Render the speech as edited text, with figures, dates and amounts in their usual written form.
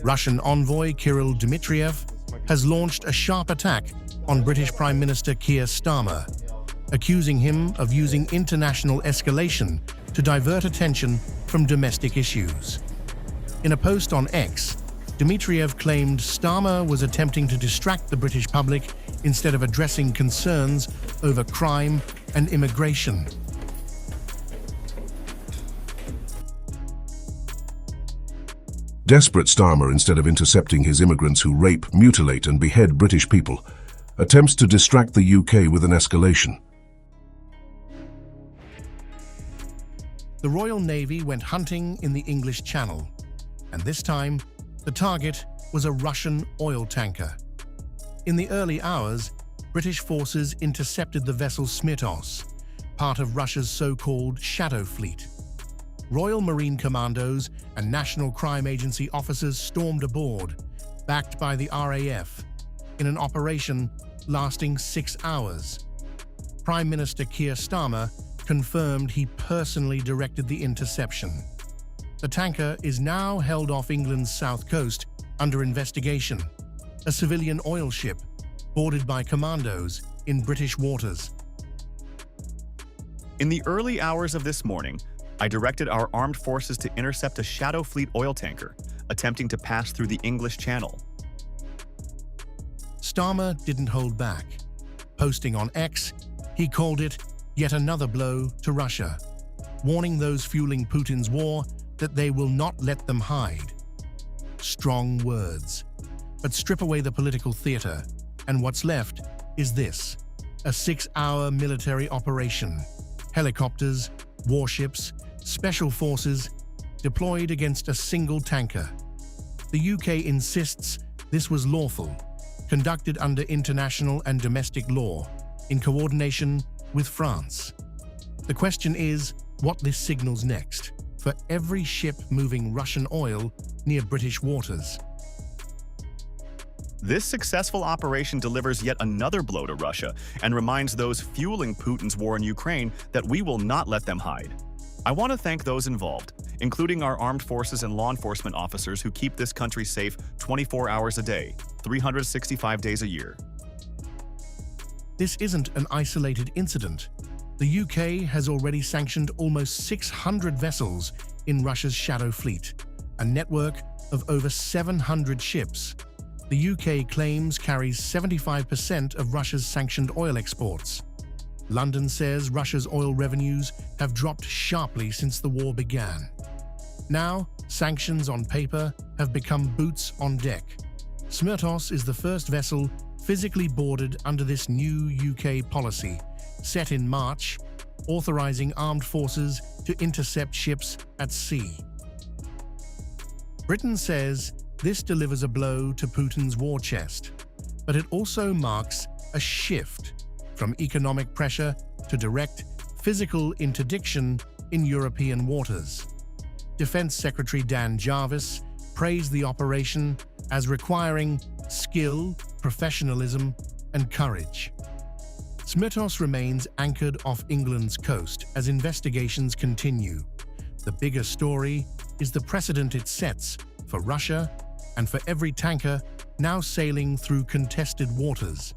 Russian envoy Kirill Dmitriev has launched a sharp attack on British Prime Minister Keir Starmer, accusing him of using international escalation to divert attention from domestic issues. In a post on X, Dmitriev claimed Starmer was attempting to distract the British public instead of addressing concerns over crime and immigration. Desperate Starmer, instead of intercepting his immigrants who rape, mutilate and behead British people, attempts to distract the UK with an escalation. The Royal Navy went hunting in the English Channel, and this time, the target was a Russian oil tanker. In the early hours, British forces intercepted the vessel Smirtos, part of Russia's so-called Shadow Fleet. Royal Marine Commandos and National Crime Agency officers stormed aboard, backed by the RAF, in an operation lasting 6 hours. Prime Minister Keir Starmer confirmed he personally directed the interception. The tanker is now held off England's south coast under investigation, a civilian oil ship boarded by commandos in British waters. In the early hours of this morning, I directed our armed forces to intercept a Shadow Fleet oil tanker, attempting to pass through the English Channel. Starmer didn't hold back. Posting on X, he called it yet another blow to Russia, warning those fueling Putin's war that they will not let them hide. Strong words. But strip away the political theater, and what's left is this: a 6-hour military operation. Helicopters, warships, special forces deployed against a single tanker. The UK insists this was lawful, conducted under international and domestic law, in coordination with France. The question is what this signals next for every ship moving Russian oil near British waters. This successful operation delivers yet another blow to Russia and reminds those fueling Putin's war in Ukraine that we will not let them hide. I want to thank those involved, including our armed forces and law enforcement officers who keep this country safe 24 hours a day, 365 days a year. This isn't an isolated incident. The UK has already sanctioned almost 600 vessels in Russia's Shadow Fleet, a network of over 700 ships. The UK claims carries 75% of Russia's sanctioned oil exports. London says Russia's oil revenues have dropped sharply since the war began. Now, sanctions on paper have become boots on deck. Smirtos is the first vessel physically boarded under this new UK policy, set in March, authorizing armed forces to intercept ships at sea. Britain says this delivers a blow to Putin's war chest, but it also marks a shift from economic pressure to direct physical interdiction in European waters. Defense Secretary Dan Jarvis praised the operation as requiring skill, professionalism, and courage. Smirtos remains anchored off England's coast as investigations continue. The bigger story is the precedent it sets for Russia and for every tanker now sailing through contested waters.